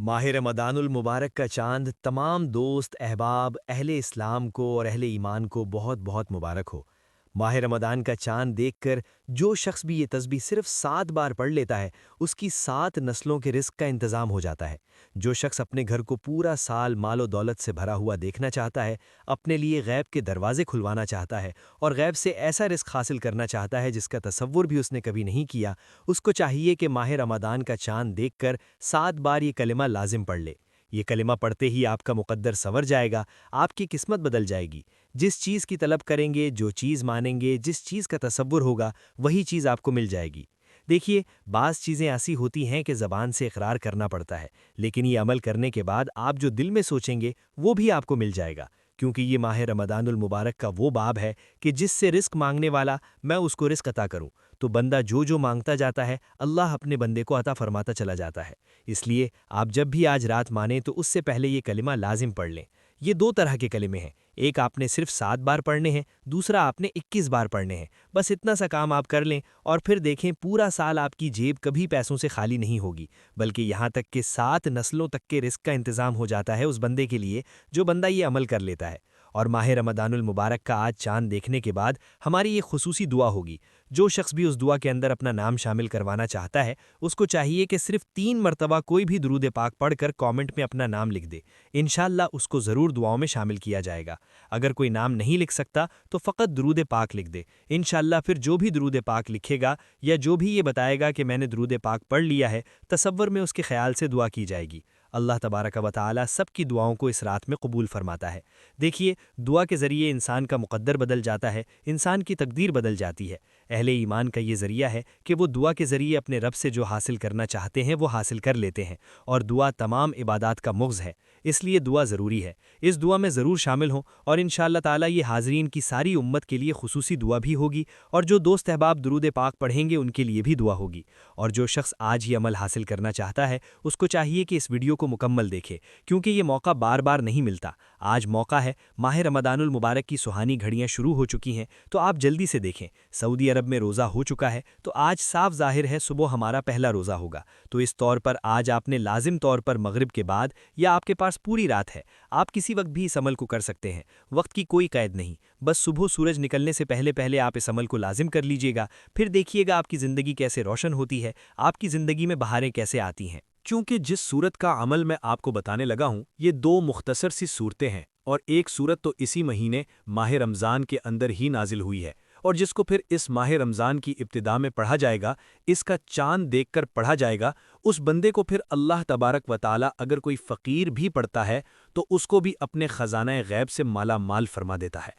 माह रमदानुल मुबारक का चाँद तमाम दोस्त, अहबाब, अहले इस्लाम को और अहले ईमान को बहुत बहुत मुबारक हो। माह रमदान का चाँद देखकर जो शख्स भी ये तस्बीह सिर्फ 7 बार पढ़ लेता है, उसकी 7 नस्लों के रिज़्क़ का इंतज़ाम हो जाता है। जो शख्स अपने घर को पूरा साल माल व दौलत से भरा हुआ देखना चाहता है, अपने लिए गैब के दरवाज़े खुलवाना चाहता है और गैब से ऐसा रिज़्क़ हासिल करना चाहता है जिसका तसव्वुर भी उसने कभी नहीं किया, उसको चाहिए कि माह रमदान का चाँद देखकर 7 बार ये कलिमा लाज़िम पढ़ ले। ये कलिमा पढ़ते ही आपका मुक़द्दर संवर जाएगा, आपकी किस्मत बदल जाएगी। जिस चीज़ की तलब करेंगे, जो चीज़ मानेंगे, जिस चीज़ का तसव्वुर होगा, वही चीज़ आपको मिल जाएगी। देखिए, बाज़ चीज़ें ऐसी होती हैं कि ज़बान से इक़रार करना पड़ता है, लेकिन ये अमल करने के बाद आप जो दिल में सोचेंगे, वो भी आपको मिल जाएगा। क्योंकि ये माह रमदानुल मुबारक का वो बाब है कि जिससे रिज़्क़ मांगने वाला, मैं उसको रिज़्क़ अता करूँ। तो बंदा जो मांगता जाता है, अल्लाह अपने बंदे को अता फरमाता चला जाता है। इसलिए आप जब भी आज रात मानें तो उससे पहले ये कलिमा लाजिम पढ़ लें। ये 2 तरह के कलिमे हैं, एक आपने सिर्फ 7 बार पढ़ने हैं, दूसरा आपने 21 बार पढ़ने हैं। बस इतना सा काम आप कर लें और फिर देखें पूरा साल आपकी जेब कभी पैसों से खाली नहीं होगी, बल्कि यहाँ तक कि 7 नस्लों तक के रिज़्क़ का इंतज़ाम हो जाता है उस बंदे के लिए जो बंदा ये अमल कर लेता है। और माह रमदानुल मुबारक का आज चाँद देखने के बाद हमारी ये खुसूसी दुआ होगी। जो शख्स भी उस दुआ के अंदर अपना नाम शामिल करवाना चाहता है, उसको चाहिए कि सिर्फ 3 मरतबा कोई भी दुरूद पाक पढ़कर कमेंट में अपना नाम लिख दे। इंशाअल्लाह उसको ज़रूर दुआओं में शामिल किया जाएगा। अगर कोई नाम नहीं लिख सकता तो फ़कत दुरूद पाक लिख दे। इंशाअल्लाह फिर जो भी दुरूद पाक लिखेगा या जो भी ये बताएगा कि मैंने दुरूद पाक पढ़ लिया है, तसव्वुर में उसके ख्याल से दुआ की जाएगी। अल्लाह तबारक व तआला सबकी दुआओं को इस रात में कबूल फरमाता है। देखिए, दुआ के ज़रिए इंसान का मुक़द्दर बदल जाता है, इंसान की तकदीर बदल जाती है। अहले ईमान का ये ज़रिया है कि वो दुआ के ज़रिए अपने रब से जो हासिल करना चाहते हैं वो हासिल कर लेते हैं, और दुआ तमाम इबादात का मुग़्ज़ है, इसलिए दुआ ज़रूरी है। इस दुआ में ज़रूर शामिल हों और इंशाअल्लाह ताला ये हाज़रीन की सारी उम्मत के लिए खुसूसी दुआ भी होगी, और जो दोस्त अहबाब दुरूद पाक पढ़ेंगे उनके लिए भी दुआ होगी। और जो शख्स आज ही अमल हासिल करना चाहता है, उसको चाहिए कि इस वीडियो को मुकम्मल देखे, क्योंकि ये मौका बार बार नहीं मिलता। आज मौका है, माह रमदानुल मुबारक की सुहानी घड़ियाँ शुरू हो चुकी हैं, तो आप जल्दी से देखें। सऊदी अरब में रोज़ा हो चुका है, तो आज साफ ज़ाहिर है सुबह हमारा पहला रोज़ा होगा। तो इस तौर पर आज आपने लाजिम तौर पर मगरिब के बाद या आपके पास पूरी रात है, आप किसी वक्त भी इस अमल को कर सकते हैं। वक्त की कोई कैद नहीं, बस सुबह सूरज निकलने से पहले पहले आप इस अमल को लाजिम कर लीजिएगा। फिर देखिएगा आपकी ज़िंदगी कैसे रोशन होती है, आपकी ज़िंदगी में बहारें कैसे आती हैं। चूंकि जिस सूरत का अमल मैं आपको बताने लगा हूं, ये 2 मुख्तसर सी सूरतें हैं, और एक सूरत तो इसी महीने माह रमज़ान के अंदर ही नाजिल हुई है, और जिसको फिर इस माह रमज़ान की इब्तिदा में पढ़ा जाएगा, इसका चांद देखकर पढ़ा जाएगा, उस बंदे को फिर अल्लाह तबारक व ताला अगर कोई फ़कीर भी पढ़ता है तो उसको भी अपने ख़ज़ाना गैब से माला माल फरमा देता है।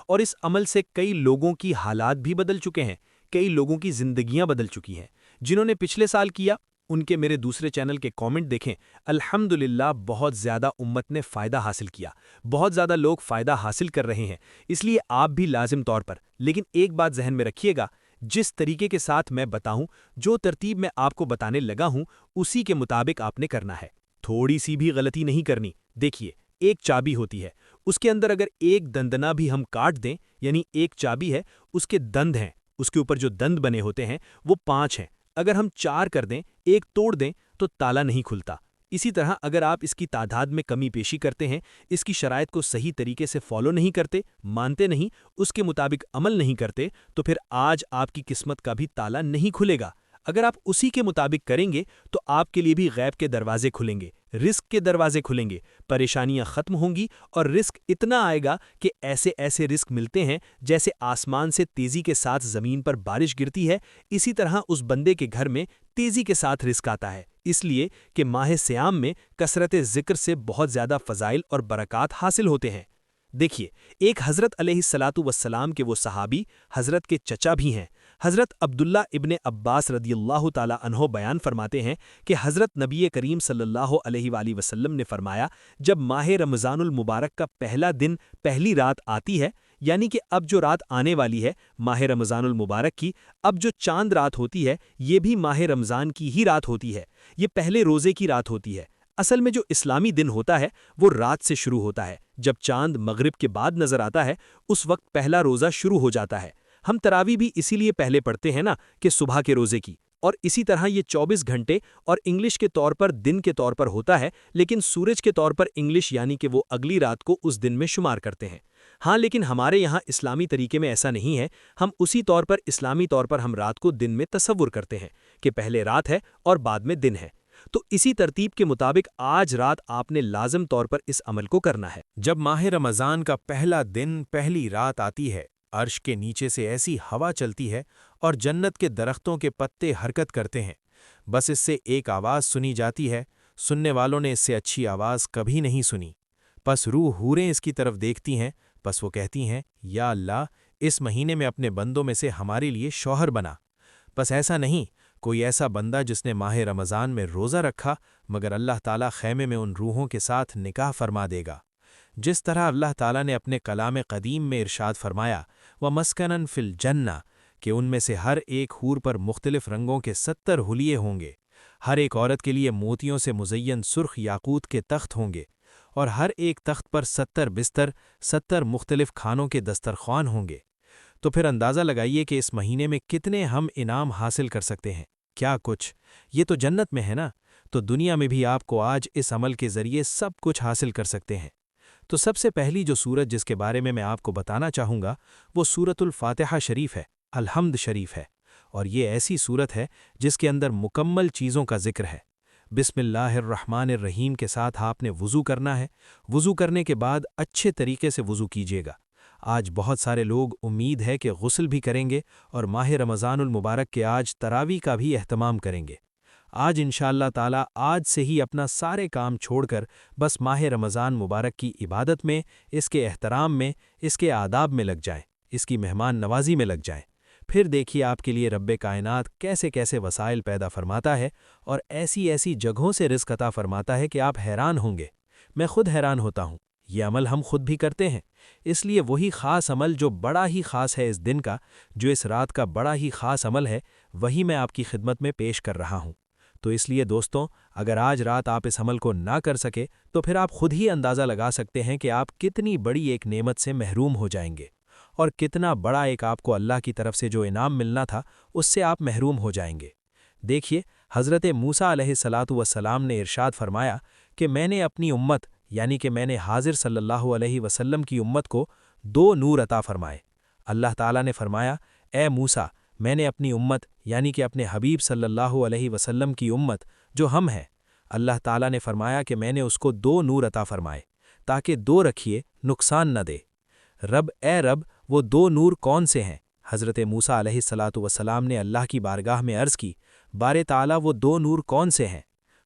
और इस अमल से कई लोगों की हालात भी बदल चुके हैं, कई लोगों की ज़िंदगियां बदल चुकी हैं। जिन्होंने पिछले साल किया, उनके मेरे दूसरे चैनल के कमेंट देखें। अल्हम्दुलिल्लाह बहुत ज़्यादा उम्मत ने फ़ायदा हासिल किया, बहुत ज़्यादा लोग फ़ायदा हासिल कर रहे हैं। इसलिए आप भी लाजिम तौर पर, लेकिन एक बात जहन में रखिएगा, जिस तरीके के साथ मैं बताऊं, जो तरतीब मैं आपको बताने लगा हूं, उसी के मुताबिक आपने करना है। थोड़ी सी भी गलती नहीं करनी। देखिए, एक चाबी होती है, उसके अंदर अगर एक दंदना भी हम काट दें, यानी एक चाबी है, उसके दंद हैं, उसके ऊपर जो दंद बने होते हैं वो 5 हैं। अगर हम 4 कर दें, एक तोड़ दें, तो ताला नहीं खुलता। इसी तरह अगर आप इसकी तादाद में कमी पेशी करते हैं, इसकी शराइत को सही तरीके से फॉलो नहीं करते, मानते नहीं, उसके मुताबिक अमल नहीं करते, तो फिर आज आपकी किस्मत का भी ताला नहीं खुलेगा। अगर आप उसी के मुताबिक करेंगे तो आपके लिए भी गैब के दरवाजे खुलेंगे, रिस्क के दरवाजे खुलेंगे, परेशानियां खत्म होंगी, और रिस्क इतना आएगा कि ऐसे ऐसे रिस्क मिलते हैं जैसे आसमान से तेजी के साथ जमीन पर बारिश गिरती है, इसी तरह उस बंदे के घर में तेजी के साथ रिस्क आता है। इसलिए कि माह सियाम में कसरत जिक्र से बहुत ज़्यादा फ़ज़ाइल और बरक़ात हासिल होते हैं। देखिए, एक हज़रत अलैहिस्सलातु वस्सलाम के वो सहाबी, हज़रत के चचा भी हैं, हज़रत अब्दुल्ला इब्ने अब्बास रदियल्लाहु ताला अन्हो बयान फरमाते हैं कि हज़रत नबी करीम सल्लल्लाहु अलैहि वसल्लम ने फरमाया, जब माह रमज़ानुल मुबारक का पहला दिन, पहली रात आती है, यानी कि अब जो रात आने वाली है माह रमज़ानुल मुबारक की, अब जो चांद रात होती है, ये भी माह रमज़ान की ही रात होती है। ये पहले रोज़े की रात होती है। असल में जो इस्लामी दिन होता है वो रात से शुरू होता है। जब चांद मगरिब के बाद नजर आता है, उस वक्त पहला रोज़ा शुरू हो जाता है। हम तरावी भी इसीलिए पहले पढ़ते हैं ना, कि सुबह के रोज़े की। اور اسی طرح یہ 24 گھنٹے اور انگلش کے طور پر دن کے طور پر ہوتا ہے، لیکن سورج کے طور پر انگلش یعنی کہ وہ اگلی رات کو اس دن میں شمار کرتے ہیں۔ ہاں، لیکن ہمارے یہاں اسلامی طریقے میں ایسا نہیں ہے، ہم اسی طور پر اسلامی طور پر ہم رات کو دن میں تصور کرتے ہیں کہ پہلے رات ہے اور بعد میں دن ہے۔ تو اسی ترتیب کے مطابق آج رات آپ نے لازم طور پر اس عمل کو کرنا ہے۔ جب ماہ رمضان کا پہلا دن پہلی رات آتی ہے، عرش کے نیچے سے ایسی ہوا چلتی ہے اور جنت کے درختوں کے پتے حرکت کرتے ہیں، بس اس سے ایک آواز سنی جاتی ہے، سننے والوں نے اس سے اچھی آواز کبھی نہیں سنی۔ پس روح حوریں اس کی طرف دیکھتی ہیں، پس وہ کہتی ہیں، یا اللہ، اس مہینے میں اپنے بندوں میں سے ہمارے لیے شوہر بنا۔ پس ایسا نہیں، کوئی ایسا بندہ جس نے ماہ رمضان میں روزہ رکھا، مگر اللہ تعالیٰ خیمے میں ان روحوں کے ساتھ نکاح فرما دے گا۔ جس طرح اللہ تعالیٰ نے اپنے کلام قدیم میں ارشاد فرمایا، وَمَسْكَنًا فِي الْجَنَّةِ، کہ ان میں سے ہر ایک حور پر مختلف رنگوں کے 70 حلیے ہوں گے، ہر ایک عورت کے لیے موتیوں سے مزین سرخ یاقوت کے تخت ہوں گے، اور ہر ایک تخت پر 70 بستر، 70 مختلف کھانوں کے دسترخوان ہوں گے۔ تو پھر اندازہ لگائیے کہ اس مہینے میں کتنے ہم انعام حاصل کر سکتے ہیں۔ کیا کچھ، یہ تو جنت میں ہے نا، تو دنیا میں بھی آپ کو آج اس عمل کے ذریعے سب کچھ حاصل کر سکتے ہیں۔ تو سب سے پہلی جو سورت جس کے بارے میں آپ کو بتانا چاہوں گا وہ سورت الفاتحہ شریف ہے، الحمد شریف ہے، اور یہ ایسی سورت ہے جس کے اندر مکمل چیزوں کا ذکر ہے۔ بسم اللہ الرحمن الرحیم کے ساتھ آپ نے وضو کرنا ہے، وضو کرنے کے بعد اچھے طریقے سے وضو کیجیے گا۔ آج بہت سارے لوگ امید ہے کہ غسل بھی کریں گے اور ماہ رمضان المبارک کے آج تراویح کا بھی اہتمام کریں گے۔ آج انشاءاللہ تعالیٰ آج سے ہی اپنا سارے کام چھوڑ کر بس ماہ رمضان مبارک کی عبادت میں، اس کے احترام میں، اس کے آداب میں لگ جائیں، اس کی مہمان نوازی میں لگ جائیں۔ پھر دیکھیے آپ کے لیے رب کائنات کیسے کیسے وسائل پیدا فرماتا ہے اور ایسی ایسی جگہوں سے رزق عطا فرماتا ہے کہ آپ حیران ہوں گے۔ میں خود حیران ہوتا ہوں، یہ عمل ہم خود بھی کرتے ہیں۔ اس لیے وہی خاص عمل جو بڑا ہی خاص ہے اس دن کا، جو اس رات کا بڑا ہی خاص عمل ہے، وہی میں آپ کی خدمت میں پیش کر رہا ہوں۔ تو اس لیے دوستوں، اگر آج رات آپ اس عمل کو نہ کر سکے تو پھر آپ خود ہی اندازہ لگا سکتے ہیں کہ آپ کتنی بڑی ایک نعمت سے محروم ہو جائیں گے، اور کتنا بڑا ایک آپ کو اللہ کی طرف سے جو انعام ملنا تھا اس سے آپ محروم ہو جائیں گے۔ دیکھیے، حضرت موسیٰ علیہ السلام نے ارشاد فرمایا کہ میں نے اپنی امت یعنی کہ میں نے حاضر صلی اللہ علیہ وسلم کی امت کو 2 نور عطا فرمائے۔ اللہ تعالیٰ نے فرمایا، اے موسیٰ، میں نے اپنی امت یعنی کہ اپنے حبیب صلی اللہ علیہ وسلم کی امت جو ہم ہیں، اللہ تعالیٰ نے فرمایا کہ میں نے اس کو 2 نور عطا فرمائے تاکہ 2 رکھیے، نقصان نہ دے۔ رب، اے رب، وہ 2 نور کون سے ہیں؟ حضرت موسیٰ علیہ السلام نے اللہ کی بارگاہ میں عرض کی، بارے تعالیٰ وہ 2 نور کون سے ہیں؟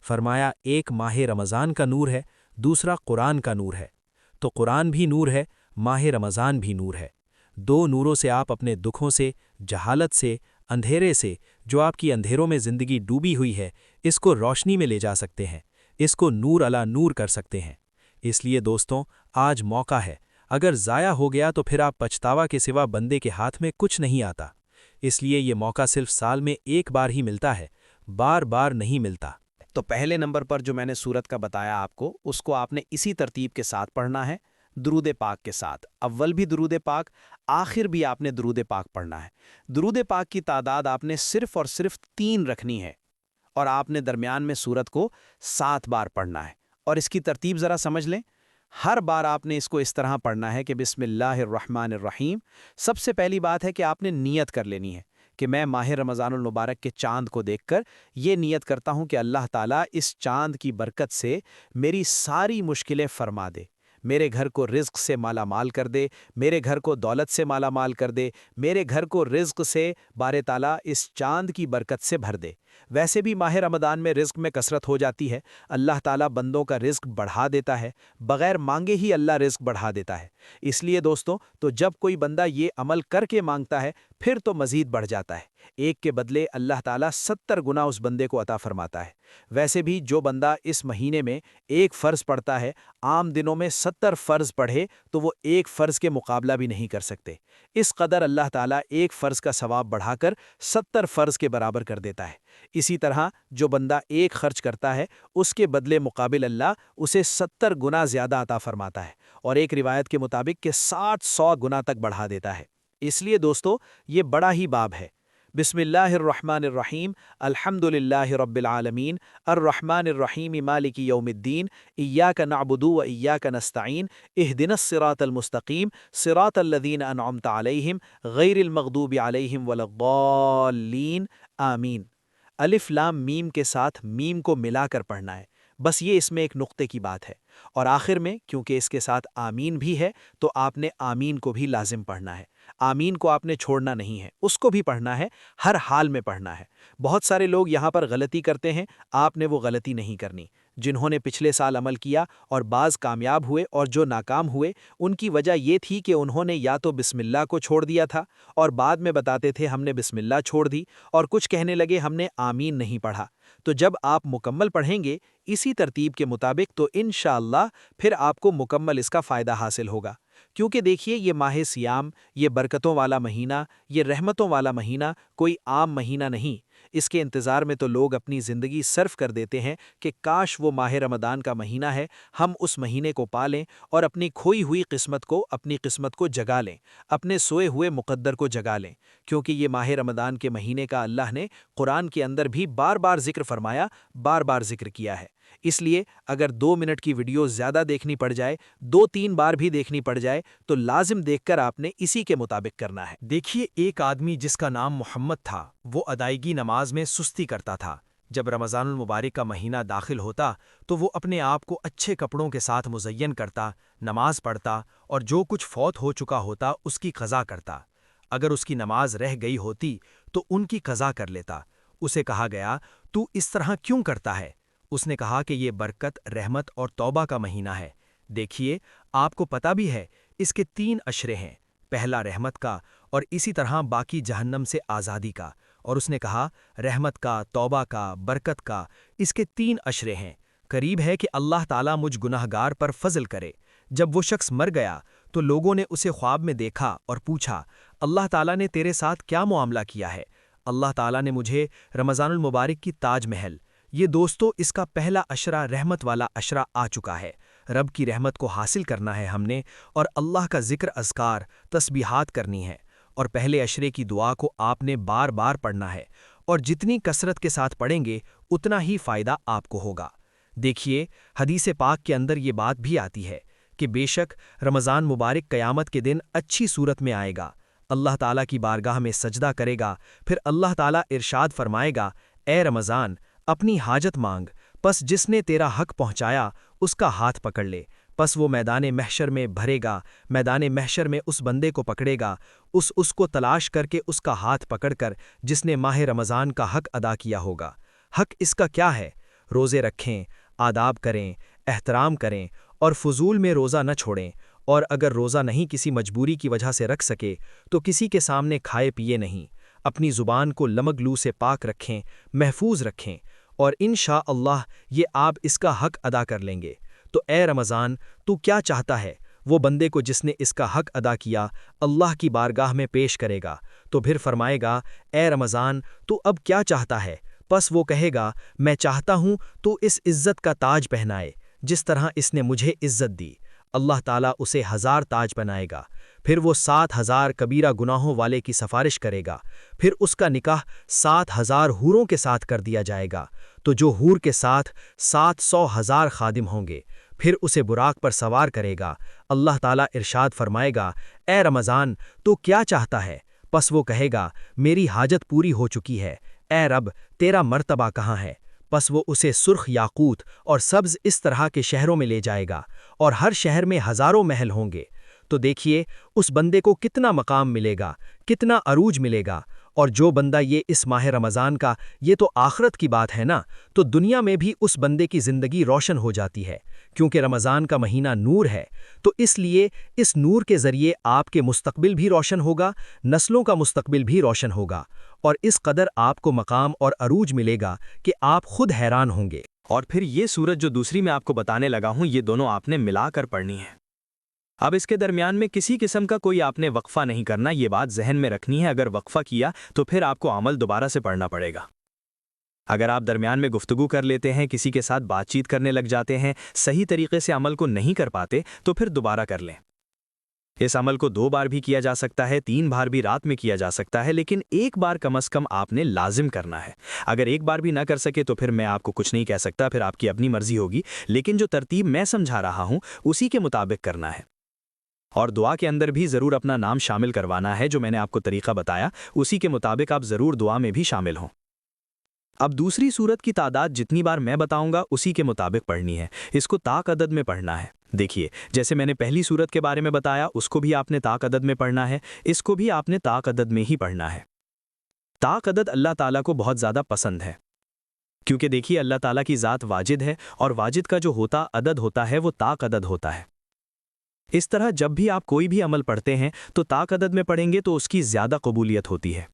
فرمایا، ایک ماہ رمضان کا نور ہے، دوسرا قرآن کا نور ہے۔ تو قرآن بھی نور ہے، ماہ رمضان بھی نور ہے۔ 2 نوروں سے آپ اپنے دکھوں سے، جہالت سے، اندھیرے سے، جو آپ کی اندھیروں میں زندگی ڈوبی ہوئی ہے، اس کو روشنی میں لے جا سکتے ہیں، اس کو نور علی نور کر سکتے ہیں۔ اس لیے دوستوں، آج موقع ہے، اگر ضائع ہو گیا تو پھر آپ پچھتاوا کے سوا بندے کے ہاتھ میں کچھ نہیں آتا۔ اس لیے یہ موقع صرف سال میں ایک بار ہی ملتا ہے، بار بار نہیں ملتا۔ تو پہلے نمبر پر جو میں نے سورت کا بتایا آپ کو آپ نے اسی ترتیب کے ساتھ پڑھنا ہے، درود پاک کے ساتھ۔ اول بھی درود پاک، آخر بھی آپ نے درود پاک پڑھنا ہے۔ درود پاک کی تعداد آپ نے صرف اور صرف 3 رکھنی ہے، اور آپ نے درمیان میں سورت کو 7 بار پڑھنا ہے۔ اور اس کی ترتیب ذرا سمجھ لیں، ہر بار آپ نے اس کو اس طرح پڑھنا ہے کہ بسم اللہ الرحمن الرحیم۔ سب سے پہلی بات ہے کہ آپ نے نیت کر لینی ہے کہ میں ماہ رمضان المبارک کے چاند کو دیکھ کر یہ نیت کرتا ہوں کہ اللہ تعالیٰ اس چاند کی برکت سے میری ساری مشکلیں فرما دے، میرے گھر کو رزق سے مالا مال کر دے، میرے گھر کو دولت سے مالا مال کر دے، میرے گھر کو رزق سے بارے تعالیٰ اس چاند کی برکت سے بھر دے۔ ویسے بھی ماہ رمضان میں رزق میں کثرت ہو جاتی ہے، اللہ تعالیٰ بندوں کا رزق بڑھا دیتا ہے، بغیر مانگے ہی اللہ رزق بڑھا دیتا ہے۔ اس لیے دوستوں، تو جب کوئی بندہ یہ عمل کر کے مانگتا ہے پھر تو مزید بڑھ جاتا ہے، ایک کے بدلے اللہ تعالیٰ 70 گنا اس بندے کو عطا فرماتا ہے۔ ویسے بھی جو بندہ اس مہینے میں ایک فرض پڑھتا ہے، عام دنوں میں 70 فرض پڑھے تو وہ ایک فرض کے مقابلہ بھی نہیں کر سکتے۔ اس قدر اللہ تعالیٰ ایک فرض کا ثواب بڑھا کر 70 فرض کے برابر کر دیتا ہے۔ اسی طرح جو بندہ ایک خرچ کرتا ہے، اس کے بدلے مقابل اللہ اسے 70 گنا زیادہ عطا فرماتا ہے، اور ایک روایت کے مطابق کہ 60-100 گنا تک بڑھا دیتا ہے۔ اس لیے دوستو، یہ بڑا ہی باب ہے۔ बिस्मिल्लाहिर्रहमानिर्रहीम अल्हम्दुलिल्लाहि रब्बिल आलमीन अर्रहमानिर्रहीम मालिकि यौमिद्दीन इय्याका नअबुदु व इय्याका नस्तईन इहदिनस सिरातल मुस्तकीम सिरातल लज़ीना अनअमता अलैहिम गैरिल मग़दूबि अलैहिम वलद्दाल्लीन आमीन। अलिफ लाम मीम के साथ मीम को मिलाकर पढ़ना है, बस ये इसमें एक नुक्ते की बात है। और आखिर में क्योंकि इसके साथ आमीन भी है तो आपने आमीन को भी लाजिम पढ़ना है। आमीन को आपने छोड़ना नहीं है, उसको भी पढ़ना है, हर हाल में पढ़ना है। बहुत सारे लोग यहाँ पर गलती करते हैं, आपने वो गलती नहीं करनी। जिन्होंने पिछले साल अमल किया और बाज़ कामयाब हुए और जो नाकाम हुए, उनकी वजह ये थी कि उन्होंने या तो बिस्मिल्लाह को छोड़ दिया था और बाद में बताते थे हमने बिस्मिल्लाह छोड़ दी, और कुछ कहने लगे हमने आमीन नहीं पढ़ा। तो जब आप मुकम्मल पढ़ेंगे इसी तरतीब के मुताबिक तो इंशाअल्लाह फिर आपको मुकम्मल इसका फ़ायदा हासिल होगा। क्योंकि देखिए ये माह सियाम, ये बरकतों वाला महीना, ये रहमतों वाला महीना कोई आम महीना नहीं। इसके इंतज़ार में तो लोग अपनी ज़िंदगी सर्फ कर देते हैं कि काश वो माह रमदान का महीना है, हम उस महीने को पालें और अपनी खोई हुई किस्मत को, अपनी किस्मत को जगा लें, अपने सोए हुए मुक़द्दर को जगा लें। क्योंकि ये माह रमदान के महीने का अल्लाह ने कुरान के अंदर भी बार बार जिक्र फरमाया, बार बार जिक्र किया है। इसलिए अगर 2 मिनट की वीडियो ज़्यादा देखनी पड़ जाए, 2-3 बार भी देखनी पड़ जाए, तो लाजिम देखकर आपने इसी के मुताबिक करना है। देखिए, एक आदमी जिसका नाम मोहम्मद था, वो अदायगी नमाज में सुस्ती करता था। जब रमज़ानुल मुबारक का महीना दाखिल होता तो वो अपने आप को अच्छे कपड़ों के साथ मुज़य्यन करता, नमाज पढ़ता और जो कुछ फौत हो चुका होता उसकी क़ज़ा करता। अगर उसकी नमाज रह गई होती तो उनकी क़ज़ा कर लेता। उसे कहा गया, तू इस तरह क्यों करता है? उसने कहा कि ये बरकत, रहमत और तौबा का महीना है। देखिए, आपको पता भी है इसके 3 अशरे हैं, पहला रहमत का और इसी तरह बाकी जहन्नम से आज़ादी का। और उसने कहा रहमत का, तौबा का, बरकत का, इसके 3 अशरे हैं। करीब है कि अल्लाह ताला मुझ गुनहगार पर फजल करे। जब वो शख्स मर गया तो लोगों ने उसे ख्वाब में देखा और पूछा, अल्लाह ताला ने तेरे साथ क्या मुआमला किया है? अल्लाह ताला ने मुझे रमज़ानुल मुबारक की ताज महल, ये दोस्तों इसका पहला अशरा रहमत वाला अशरा आ चुका है। रब की रहमत को हासिल करना है हमने और अल्लाह का जिक्र, अज़कार, तस्बीहात करनी है। और पहले अशरे की दुआ को आपने बार बार पढ़ना है और जितनी कसरत के साथ पढ़ेंगे उतना ही फ़ायदा आपको होगा। देखिए, हदीस पाक के अंदर ये बात भी आती है कि बेशक रमज़ान मुबारक क़यामत के दिन अच्छी सूरत में आएगा, अल्लाह ताला की बारगाह में सजदा करेगा, फिर अल्लाह ताला इरशाद फरमाएगा, ए रमज़ान अपनी हाजत मांग, पस जिसने तेरा हक पहुंचाया उसका हाथ पकड़ ले। पस वो मैदान महशर में भरेगा, मैदान महशर में उस बंदे को पकड़ेगा, उसको तलाश करके उसका हाथ पकड़कर जिसने माह रमज़ान का हक अदा किया होगा। हक इसका क्या है? रोज़े रखें, आदाब करें, एहतराम करें और फजूल में रोज़ा न छोड़ें। और अगर रोज़ा नहीं किसी मजबूरी की वजह से रख सके तो किसी के सामने खाए पिए नहीं। अपनी ज़ुबान को लमगलू से पाक रखें, महफूज रखें और इंशाअल्लाह ये आप इसका हक अदा कर लेंगे। तो ए रमज़ान, तू क्या चाहता है? वो बंदे को जिसने इसका हक अदा किया अल्लाह की बारगाह में पेश करेगा तो फिर फरमाएगा, ए रमज़ान तू अब क्या चाहता है? पस वो कहेगा, मैं चाहता हूँ तू इस इज़्ज़त का ताज पहनाए जिस तरह इसने मुझे इज़्ज़त दी। अल्लाह ताला उसे 1000 ताज बनाएगा। फिर वो 7000 कबीरा गुनाहों वाले की सिफारिश करेगा। फिर उसका निकाह 7000 हूरों के साथ कर दिया जाएगा, तो जो हूर के साथ 700,000 खादिम होंगे। फिर उसे बुराक पर सवार करेगा। अल्लाह ताला इरशाद फरमाएगा, ए रमज़ान तू क्या चाहता है? पस वो कहेगा, मेरी हाजत पूरी हो चुकी है। ए रब, तेरा मर्तबा कहाँ है? पस वो उसे सुर्ख याकूत और सब्ज़ इस तरह के शहरों में ले जाएगा और हर शहर में हज़ारों महल होंगे। तो देखिए उस बंदे को कितना मकाम मिलेगा, कितना अरूज मिलेगा। और जो बंदा ये इस माह रमज़ान का, ये तो आखिरत की बात है ना, तो दुनिया में भी उस बंदे की ज़िंदगी रोशन हो जाती है। क्योंकि रमज़ान का महीना नूर है, तो इसलिए इस नूर के ज़रिए आपके मुस्तकबिल भी रोशन होगा, नस्लों का मुस्तकबिल भी रोशन होगा और इस कदर आपको मकाम और अरूज मिलेगा कि आप खुद हैरान होंगे। और फिर ये सूरत जो दूसरी मैं आपको बताने लगा हूँ, ये दोनों आपने मिलाकर पढ़नी है। अब इसके दरमियान में किसी किस्म का कोई आपने वक्फ़ा नहीं करना, ये बात जहन में रखनी है। अगर वक्फ़ा किया तो फिर आपको अमल दोबारा से पढ़ना पड़ेगा। अगर आप दरमियान में गुफ्तगू कर लेते हैं, किसी के साथ बातचीत करने लग जाते हैं, सही तरीके से अमल को नहीं कर पाते, तो फिर दोबारा कर लें। इस अमल को 2 बार भी किया जा सकता है, 3 बार भी रात में किया जा सकता है, लेकिन एक बार कम से कम आपने लाजिम करना है। अगर एक बार भी ना कर सके तो फिर मैं आपको कुछ नहीं कह सकता, फिर आपकी अपनी मर्जी होगी, लेकिन जो तरतीब मैं समझा रहा हूँ उसी के मुताबिक करना है। और दुआ के अंदर भी ज़रूर अपना नाम शामिल करवाना है, जो मैंने आपको तरीका बताया उसी के मुताबिक आप ज़रूर दुआ में भी शामिल हों। अब दूसरी सूरत की तादाद जितनी बार मैं बताऊंगा उसी के मुताबिक पढ़नी है, इसको ताक अदद में पढ़ना है। देखिए, जैसे मैंने पहली सूरत के बारे में बताया उसको भी आपने ताक अदद में पढ़ना है, इसको भी आपने ताक अदद में ही पढ़ना है। ताक अदद अल्लाह ताला को बहुत ज़्यादा पसंद है, क्योंकि देखिए अल्लाह ताला की ज़ात वाजिद है और वाजिद का जो होता अदद होता है वो ताक अदद होता है। इस तरह जब भी आप कोई भी अमल पढ़ते हैं तो ताक अदद में पढ़ेंगे तो उसकी ज़्यादा कबूलियत होती है।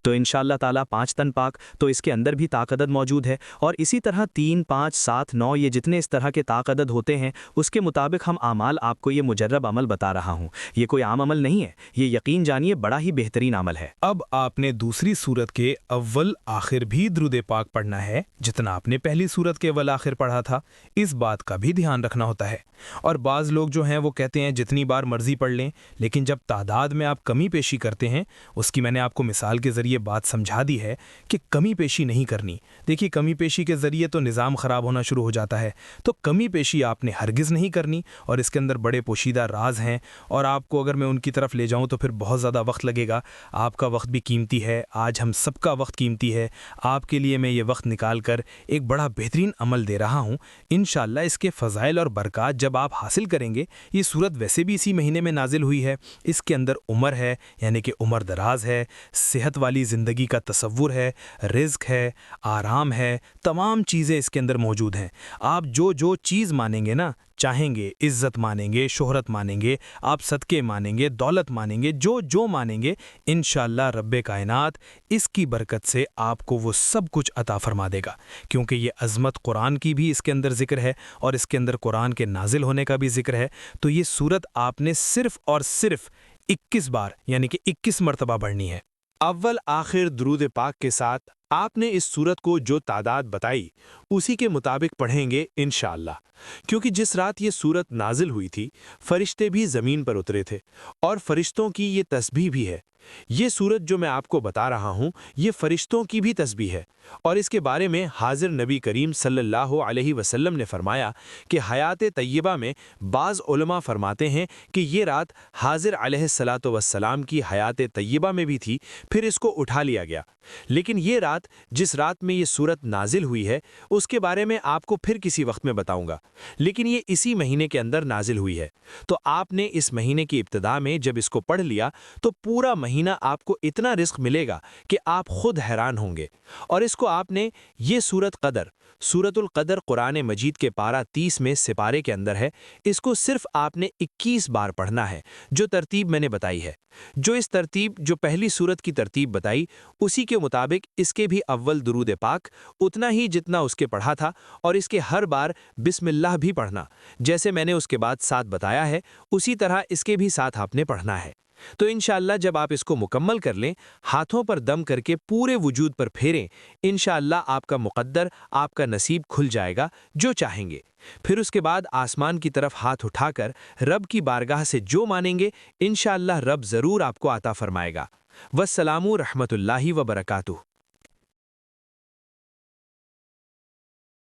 तो इंशाअल्लाह ताला 5 तन पाक, तो इसके अंदर भी ताक अदद मौजूद है, और इसी तरह 3, 5, 7, 9 ये जितने इस तरह के ताक अदद होते हैं उसके मुताबिक हम आमाल आपको ये मुजर्रब अमल बता रहा हूँ। ये कोई आम अमल नहीं है, ये यकीन जानिए बड़ा ही बेहतरीन अमल है। अब आपने दूसरी सूरत के अव्वल आखिर भी दुरूद पाक पढ़ना है, जितना आपने पहली सूरत के अव्वल आखिर पढ़ा था। इस बात का भी ध्यान रखना होता है। और बाज़ लोग जो हैं वो कहते हैं जितनी बार मर्जी पढ़ लें, लेकिन जब तादाद में आप कमी पेशी करते हैं, उसकी मैंने आपको मिसाल के ज़रिए बात समझा दी है कि कमी पेशी नहीं करनी। देखिए, कमी पेशी के ज़रिए तो निज़ाम ख़राब होना शुरू हो जाता है, तो कमी पेशी आपने हरगिज़ नहीं करनी। और इसके अंदर बड़े पोशीदा राज हैं, और आपको अगर मैं उनकी तरफ ले जाऊँ तो फिर बहुत ज़्यादा वक्त लगेगा। आपका वक्त भी कीमती है, आज हम सबका वक्त कीमती है। आपके लिए मैं ये वक्त निकाल कर एक बड़ा बेहतरीन अमल दे रहा हूँ। इंशाअल्लाह इसके फ़ज़ाइल और बरक़ात जब आप हासिल करेंगे, ये सूरत वैसे भी इसी महीने में नाजिल हुई है। इसके अंदर उम्र है, यानी कि उम्र दराज है, सेहत वाली ज़िंदगी का तसव्वुर है, रिज़्क है, आराम है, तमाम चीज़ें इसके अंदर मौजूद हैं। आप जो जो चीज़ मानेंगे ना, चाहेंगे, इज़्ज़त मानेंगे, शोहरत मानेंगे, आप सदक़े मानेंगे, दौलत मानेंगे, जो जो मानेंगे, इंशाअल्लाह रब्बे कायनात इसकी बरकत से आपको वो सब कुछ अता फरमा देगा। क्योंकि ये अज़मत कुरान की भी इसके अंदर ज़िक्र है और इसके अंदर कुरान के नाजिल होने का भी ज़िक्र है। तो ये सूरत आपने सिर्फ़ और सिर्फ़ 21 बार, यानी कि 21 मरतबा पढ़नी है। अव्वल आखिर दुरूद पाक के साथ आपने इस सूरत को जो तादाद बताई उसी के मुताबिक पढ़ेंगे इंशाअल्लाह। क्योंकि जिस रात ये सूरत नाजिल हुई थी, फरिश्ते भी ज़मीन पर उतरे थे और फरिश्तों की ये तस्बीह भी है। ये सूरत जो मैं आपको बता रहा हूँ, ये फरिश्तों की भी तस्बीह है। और इसके बारे में हाज़िर नबी करीम सल्लल्लाहु अलैहि वसल्लम ने फरमाया कि हयात तय्यबा में बाज़ उलमा फरमाते हैं कि ये रात हाज़िर अलैहिस्सलातु वस्सलाम की हयात तय्यबा में भी थी, फिर इसको उठा लिया गया। लेकिन ये रात, जिस रात में ये सूरत नाजिल हुई है, उसके बारे में आपको फिर किसी वक्त में बताऊंगा। लेकिन ये इसी महीने के अंदर नाजिल हुई है। तो आपने इस महीने की इब्तिदा में जब इसको पढ़ लिया तो पूरा महीना आपको इतना रिस्क मिलेगा कि आप खुद हैरान होंगे। और इसको आपने ये सूरतुल क़दर कुरान मजीद के पारा 30 में सिपारे के अंदर है, इसको सिर्फ आपने 21 बार पढ़ना है, जो तरतीब मैंने बताई है। जो इस तरतीब, जो पहली सूरत की तरतीब बताई, उसी के मुताबिक इसके भी अव्वल दुरूद पाक उतना ही जितना उसके पढ़ा था, और इसके हर बार बिस्मिल्लाह भी पढ़ना, जैसे मैंने उसके बाद 7 बताया है, उसी तरह इसके भी 7 आपने पढ़ना है। तो इंशाअल्लाह जब आप इसको मुकम्मल कर लें, हाथों पर दम करके पूरे वजूद पर फेरें, इंशाअल्लाह आपका मुक़द्दर, आपका नसीब खुल जाएगा जो चाहेंगे। फिर उसके बाद आसमान की तरफ हाथ उठाकर रब की बारगाह से जो मानेंगे, इंशाअल्लाह रब ज़रूर आपको अता फरमाएगा। वस्सलामु रहमतुल्लाहि व बरकातुहू।